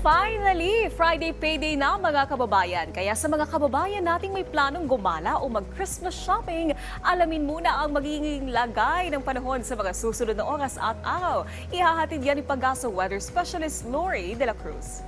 Finally, Friday payday na mga kababayan. Kaya sa mga kababayan nating may planong gumala o mag-Christmas shopping, alamin muna ang magiging lagay ng panahon sa mga susunod na oras at araw. Ihahatid yan ni Pag-asa Weather Specialist Lori de la Cruz.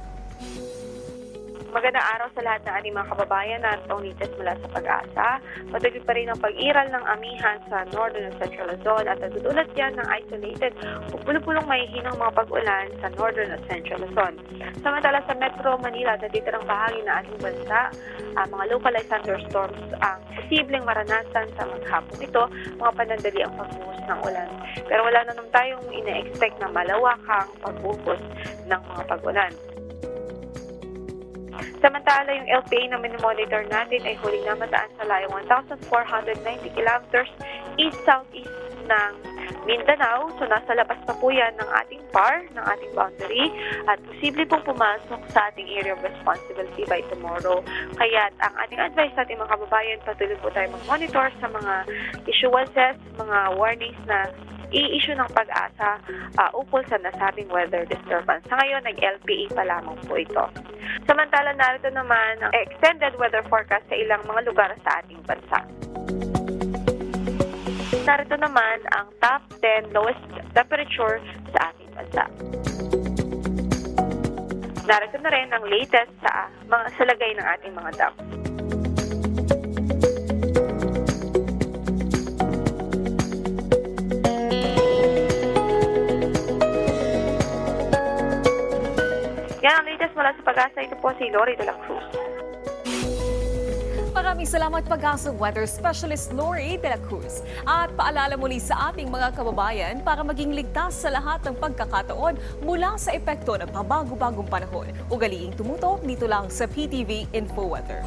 Magandang araw sa lahat ng ating mga kababayan na latest mula sa Pag-asa. Patuloy pa rin ang pag-iral ng amihan sa Northern at Central Luzon at nagdudulot yan ng isolated o pulong mahihinang mga pag-ulan sa Northern at Central Luzon. Samantala sa Metro Manila at natitirang bahagi ng ating bansa, mga localized thunderstorms ang posibleng maranasan sa maghapon ito, mga panandali ang pagbuhos ng ulan. Pero wala na naman tayong ina-expect na malawakang pagbuhos ng mga pag-ulan. Samantala, yung LPA na minimonitor natin ay huling namataan sa layong 1,490 kilometers east-southeast ng Mindanao. So, nasa labas pa po yan ng ating PAR, ng ating boundary, at posible pong pumasok sa ating area of responsibility by tomorrow. Kaya ang ating advice sa ating mga kababayan, patuloy po tayo mag-monitor sa mga issuances, mga warnings na i-issue ng Pag-asa ukol sa nasabing weather disturbance. Sa ngayon, nag-LPA pa lamang po ito. Samantala, narito naman ang extended weather forecast sa ilang mga lugar sa ating bansa. Narito naman ang top 10 lowest temperature sa ating bansa. Narito na rin ang latest sa mga salagay ng ating mga dam. Yan ang latest mula sa Pag-asa. Ito po si Lori de la Cruz. Maraming salamat Pag-asa Weather Specialist Lori de la Cruz. At paalala muli sa ating mga kababayan para maging ligtas sa lahat ng pagkakataon mula sa epekto ng pabago-bagong panahon. Ugaliing tumutok dito lang sa PTV Info Weather.